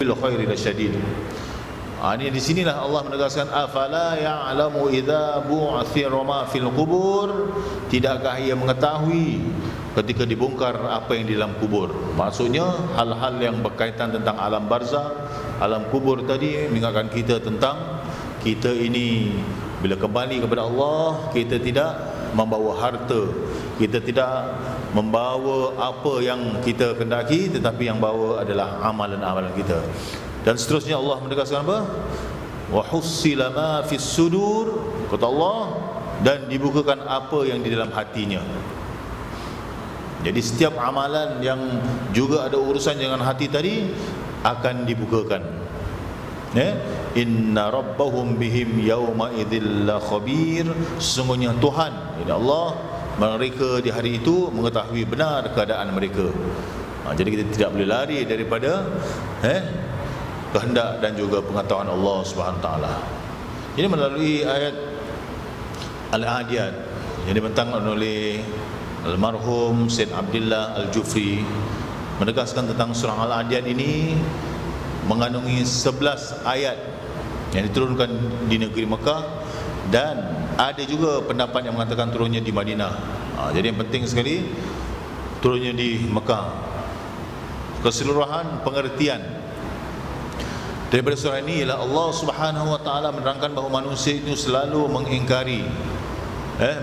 bil khairi lasyadid. Ini di sinilah Allah menegaskan afala ya'lamu idza bu'thira ma fil qubur, tidakkah ia mengetahui ketika dibongkar apa yang di dalam kubur. Maksudnya hal-hal yang berkaitan tentang alam barzakh, alam kubur tadi mengingatkan kita tentang kita ini bila kembali kepada Allah, kita tidak membawa harta, kita tidak membawa apa yang kita kendaki, tetapi yang bawa adalah amalan-amalan kita. Dan seterusnya Allah menegaskan apa? Wa hussila ma fis sudur, kata Allah, dan dibukakan apa yang di dalam hatinya. Jadi setiap amalan yang juga ada urusan dengan hati tadi akan dibukakan. Ya, inna rabbahum bihim yauma idzil khabir, sesungguhnya Tuhan, ya Allah, mereka di hari itu mengetahui benar keadaan mereka. Jadi kita tidak boleh lari daripada kehendak dan juga pengetahuan Allah Subhanahu Wa Taala. Ini melalui ayat Al-Adiyat yang dibentangkan oleh almarhum Said Abdullah Al-Jufri, menegaskan tentang surah Al-Adiyat ini mengandungi 11 ayat yang diturunkan di negeri Mekah, dan ada juga pendapat yang mengatakan turunnya di Madinah. Jadi yang penting sekali turunnya di Mekah. Keseluruhan pengertian daripada surah ini ialah Allah Subhanahu Wa Taala menerangkan bahawa manusia itu selalu mengingkari,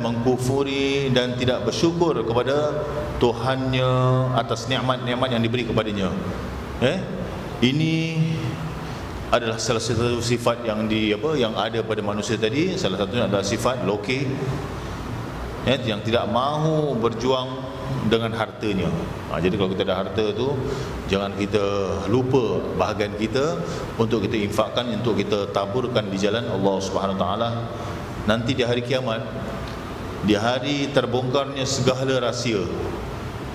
mengkufuri dan tidak bersyukur kepada Tuhannya atas nikmat-nikmat yang diberi kepadanya. Ini adalah salah satu sifat yang yang ada pada manusia tadi. Salah satunya adalah sifat loki, yang tidak mahu berjuang dengan hartanya. Jadi kalau kita ada harta tu, jangan kita lupa bahagian kita untuk kita infakkan, untuk kita taburkan di jalan Allah Subhanahu Wa Taala. Nanti di hari kiamat, di hari terbongkarnya segala rahsia,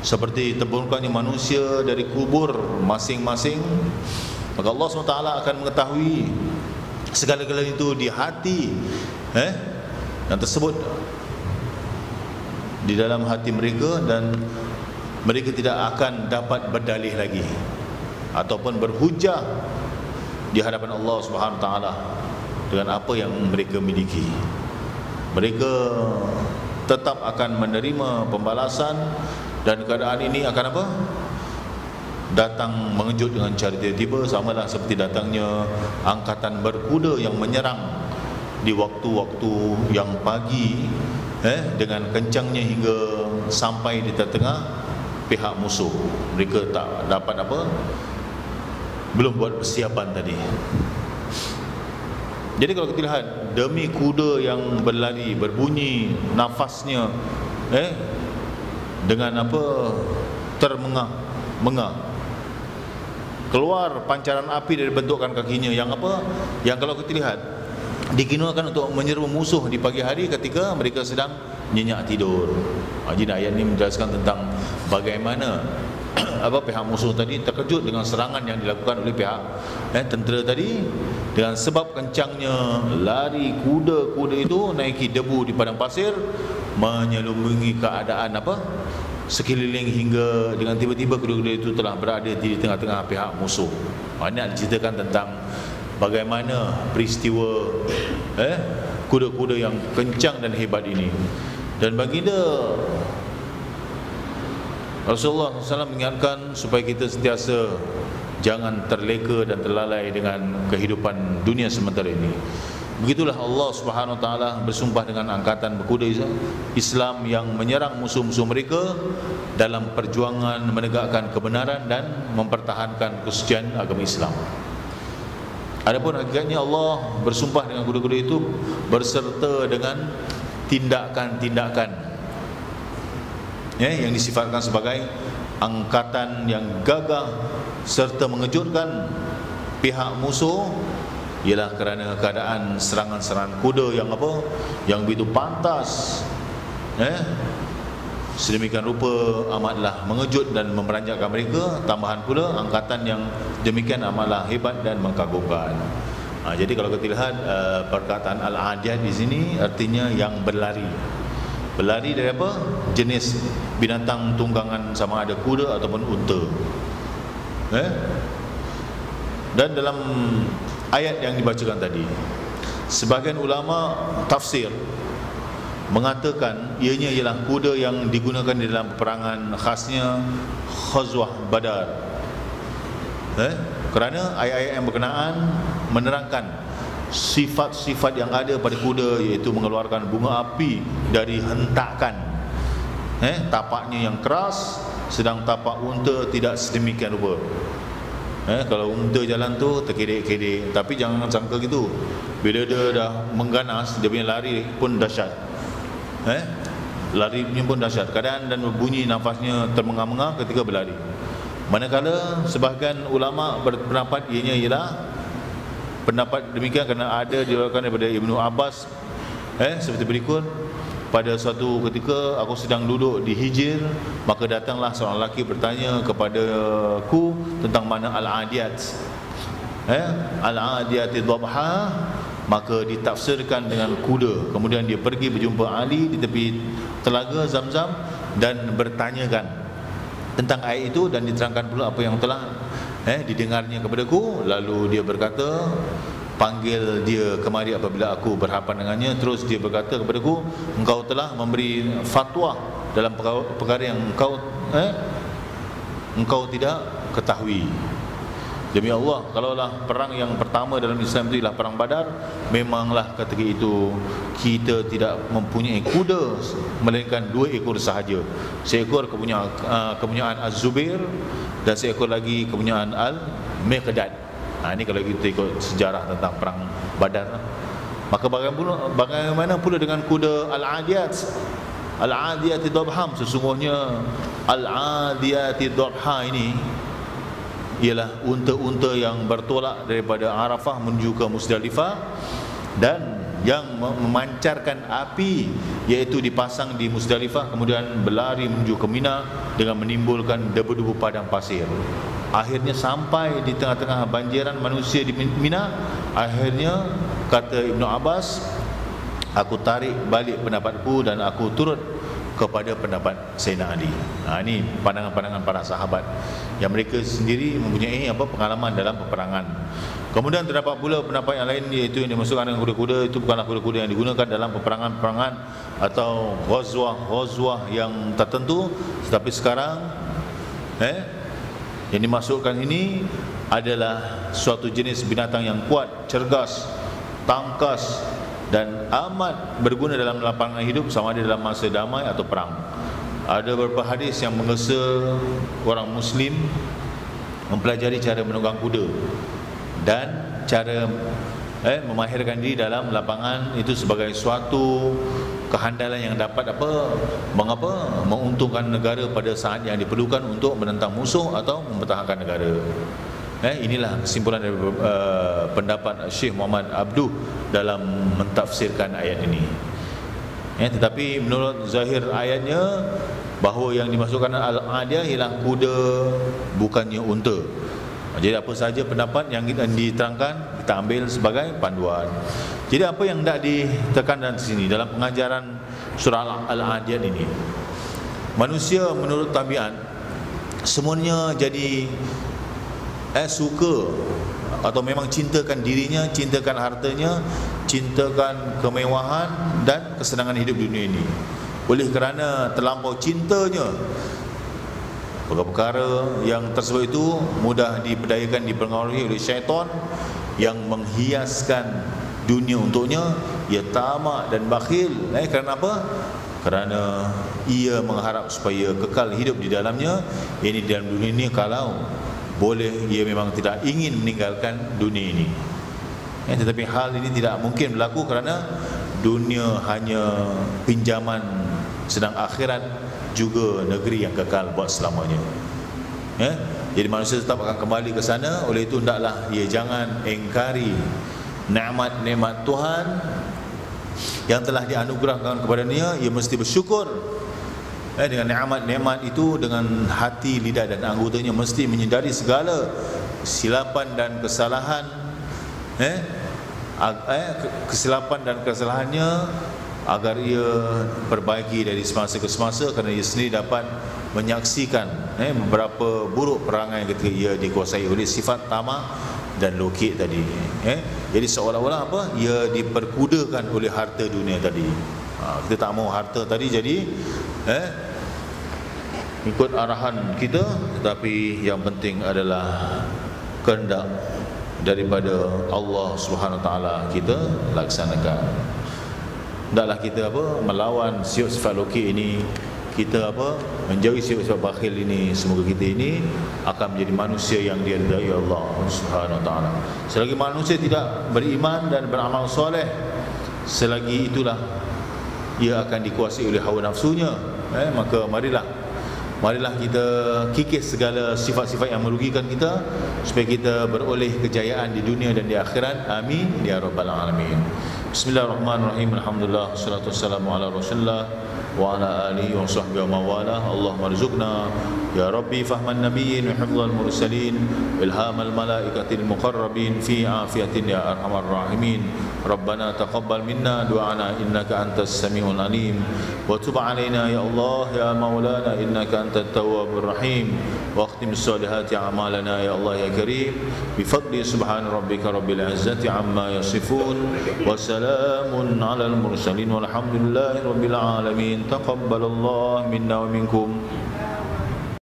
seperti terbongkarnya manusia dari kubur masing-masing, maka Allah SWT akan mengetahui segala-galanya itu di hati yang tersebut, di dalam hati mereka, dan mereka tidak akan dapat berdalih lagi ataupun berhujah di hadapan Allah Subhanahu Wa Taala dengan apa yang mereka miliki. Mereka tetap akan menerima pembalasan, dan keadaan ini akan apa? Datang mengejut dengan cara tiba-tiba, samalah seperti datangnya angkatan berkuda yang menyerang di waktu-waktu yang pagi dengan kencangnya hingga sampai di tengah pihak musuh. Mereka tak dapat apa, belum buat persiapan tadi. Jadi kalau kita lihat, demi kuda yang berlari, berbunyi nafasnya dengan apa, termengah-mengah, keluar pancaran api dari bentukan kakinya yang apa, yang kalau kita lihat digunakan untuk menyerbu musuh di pagi hari ketika mereka sedang nyenyak tidur. Jadi ayat ini menjelaskan tentang bagaimana pihak musuh tadi terkejut dengan serangan yang dilakukan oleh pihak tentera tadi, dengan sebab kencangnya lari kuda-kuda itu naiki debu di padang pasir, menyelubungi keadaan sekeliling, hingga dengan tiba-tiba kuda-kuda itu telah berada di tengah-tengah pihak musuh. Ini diceritakan tentang bagaimana peristiwa kuda-kuda yang kencang dan hebat ini. Dan baginda Rasulullah SAW mengingatkan supaya kita sentiasa jangan terleka dan terlalai dengan kehidupan dunia sementara ini. Begitulah Allah Subhanahu Wa Taala bersumpah dengan angkatan berkuda Islam yang menyerang musuh-musuh mereka dalam perjuangan menegakkan kebenaran dan mempertahankan kesucian agama Islam. Adapun hakikatnya Allah bersumpah dengan kuda-kuda itu berserta dengan tindakan-tindakan yang disifatkan sebagai angkatan yang gagah serta mengejutkan pihak musuh, ialah kerana keadaan serangan-serangan kuda yang begitu pantas, sedemikian rupa amatlah mengejut dan memeranjakkan mereka. Tambahan pula angkatan yang demikian amatlah hebat dan mengkagumkan. Jadi kalau kita lihat perkataan Al-Adiyat di sini artinya yang berlari. Berlari dari apa? Jenis binatang tunggangan, sama ada kuda ataupun unta. Dan dalam ayat yang dibacakan tadi, sebahagian ulama tafsir mengatakan ianya ialah kuda yang digunakan di dalam peperangan, khasnya Ghazwah Badar. Kerana ayat-ayat yang berkenaan menerangkan sifat-sifat yang ada pada kuda, iaitu mengeluarkan bunga api dari hentakan, tapaknya yang keras, sedang tapak unta tidak sedemikian rupa. Kalau unta jalan tu terkedek-kedek, tapi jangan sangka gitu. Bila dia dah mengganas, dia punya lari pun dahsyat. Larinya pun dahsyat, keadaan dan bunyi nafasnya termengah-mengah ketika berlari. Manakala sebahagian ulama berpendapat ianya ialah pendapat demikian kerana ada diriwayatkan daripada Ibnu Abbas seperti berikut: pada suatu ketika aku sedang duduk di Hijr, maka datanglah seorang lelaki bertanya kepadaku tentang makna al-adiyat. Al-adiyati dhabha, maka ditafsirkan dengan kuda. Kemudian dia pergi berjumpa Ali di tepi telaga Zamzam dan bertanyakan tentang ayat itu, dan diterangkan pula apa yang telah didengarnya kepadaku. Lalu dia berkata, panggil dia kemari apabila aku berhadapan dengannya. Terus dia berkata kepadaku, engkau telah memberi fatwa dalam perkara yang engkau tidak ketahui. Demi Allah, kalaulah perang yang pertama dalam Islam itu ialah perang Badar, memanglah ketika itu kita tidak mempunyai kuda, melainkan 2 ekor sahaja. Seekor kepunyaan Az-Zubair dan seekor lagi kepunyaan Al-Miqdad. Ini kalau kita ikut sejarah tentang perang Badar. Maka bagaimana pula dengan kuda Al-Adiyat? Al-Adiyati Dhabham, sesungguhnya Al-Adiyati Dhabha ini ialah unta-unta yang bertolak daripada Arafah menuju ke Musdalifah dan yang memancarkan api, iaitu dipasang di Musdalifah kemudian berlari menuju ke Mina dengan menimbulkan debu-debu padang pasir. Akhirnya sampai di tengah-tengah banjiran manusia di Mina. Akhirnya kata Ibnu Abbas, aku tarik balik pendapatku dan aku turut kepada pendapat Sayyidina Ali. Ini pandangan-pandangan para sahabat yang mereka sendiri mempunyai pengalaman dalam peperangan. Kemudian terdapat pula pendapat yang lain, iaitu yang dimasukkan dengan kuda-kuda itu bukanlah kuda-kuda yang digunakan dalam peperangan-peperangan atau ghazwah yang tertentu, tetapi sekarang yang dimasukkan ini adalah suatu jenis binatang yang kuat, cergas, tangkas dan amat berguna dalam lapangan hidup, sama ada dalam masa damai atau perang. Ada beberapa hadis yang menggesa orang Muslim mempelajari cara menunggang kuda dan cara memahirkan diri dalam lapangan itu sebagai suatu kehandalan yang dapat menguntungkan negara pada saat yang diperlukan untuk menentang musuh atau mempertahankan negara. Inilah kesimpulan dari pendapat Syekh Muhammad Abduh dalam mentafsirkan ayat ini. Tetapi menurut zahir ayatnya, bahawa yang dimasukkan al-adiyah ialah kuda, bukannya unta. Jadi apa sahaja pendapat yang diterangkan kita ambil sebagai panduan. Jadi apa yang hendak ditekankan di sini dalam pengajaran surah Al-Adiyat ini, manusia menurut tabiat semuanya jadi suka atau memang cintakan dirinya, cintakan hartanya, cintakan kemewahan dan kesenangan hidup dunia ini. Oleh kerana terlampau cintanya perkara yang tersebut itu mudah diperdayakan, dipengaruhi oleh syaitan yang menghiaskan dunia untuknya. Ia tamak dan bakhil. Kerana apa? Kerana ia mengharap supaya kekal hidup di dalamnya, ini dalam dunia ini, kalau boleh ia memang tidak ingin meninggalkan dunia ini. Tetapi hal ini tidak mungkin berlaku kerana dunia hanya pinjaman, sedang akhirat juga negeri yang kekal buat selamanya. Jadi manusia tetap akan kembali ke sana. Oleh itu hendaklah ia jangan engkari nikmat-nikmat Tuhan yang telah dianugerahkan kepadanya. Ia mesti bersyukur dengan nikmat-nikmat itu dengan hati, lidah dan anggotanya, mesti menyedari segala kesilapan dan kesalahan, kesilapan dan kesalahannya, agar ia perbaiki dari semasa ke semasa, kerana ia sendiri dapat menyaksikan beberapa buruk perangai ketika ia dikuasai oleh sifat tamak dan lokek tadi. Jadi seolah-olah apa? Ia diperkudakan oleh harta dunia tadi. Kita tak mau harta tadi jadi ikut arahan kita, tetapi yang penting adalah kehendak daripada Allah Subhanahu Wa Taala kita laksanakan. Hendaklah kita apa? Melawan sifat lokek ini, kita apa? Menjauhi sifat bakhil ini. Semoga kita ini akan menjadi manusia yang diridai Allah Subhanahu Wa Taala. Selagi manusia tidak beriman dan beramal soleh, selagi itulah ia akan dikuasai oleh hawa nafsunya. Maka marilah kita kikis segala sifat-sifat yang merugikan kita, supaya kita beroleh kejayaan di dunia dan di akhirat. Amin ya rabbal alamin. Bismillahirrahmanirrahim. Alhamdulillah, wassalatu wassalamu ala Rasulillah wa ala alihi wa sahbihi wa mawala. Allahumma rizukna ya Rabbi fahman nabiyyin wa hifdzal mursalin, ilhamal malaikatil muqarrabin fi afiyatin ya arhamar rahimin. Rabbana taqabbal minna du'ana innaka antas samiul alim, wa tub alaina ya Allah ya maulana innaka antat tawwabur rahim, wa akhtim salihati a'malana ya Allah ya karim, bi fadli subhan rabbika rabbil izzati amma yasifun, wa salamun alal mursalin walhamdulillahi rabbil alamin. Taqabbalallahu minna wa minkum.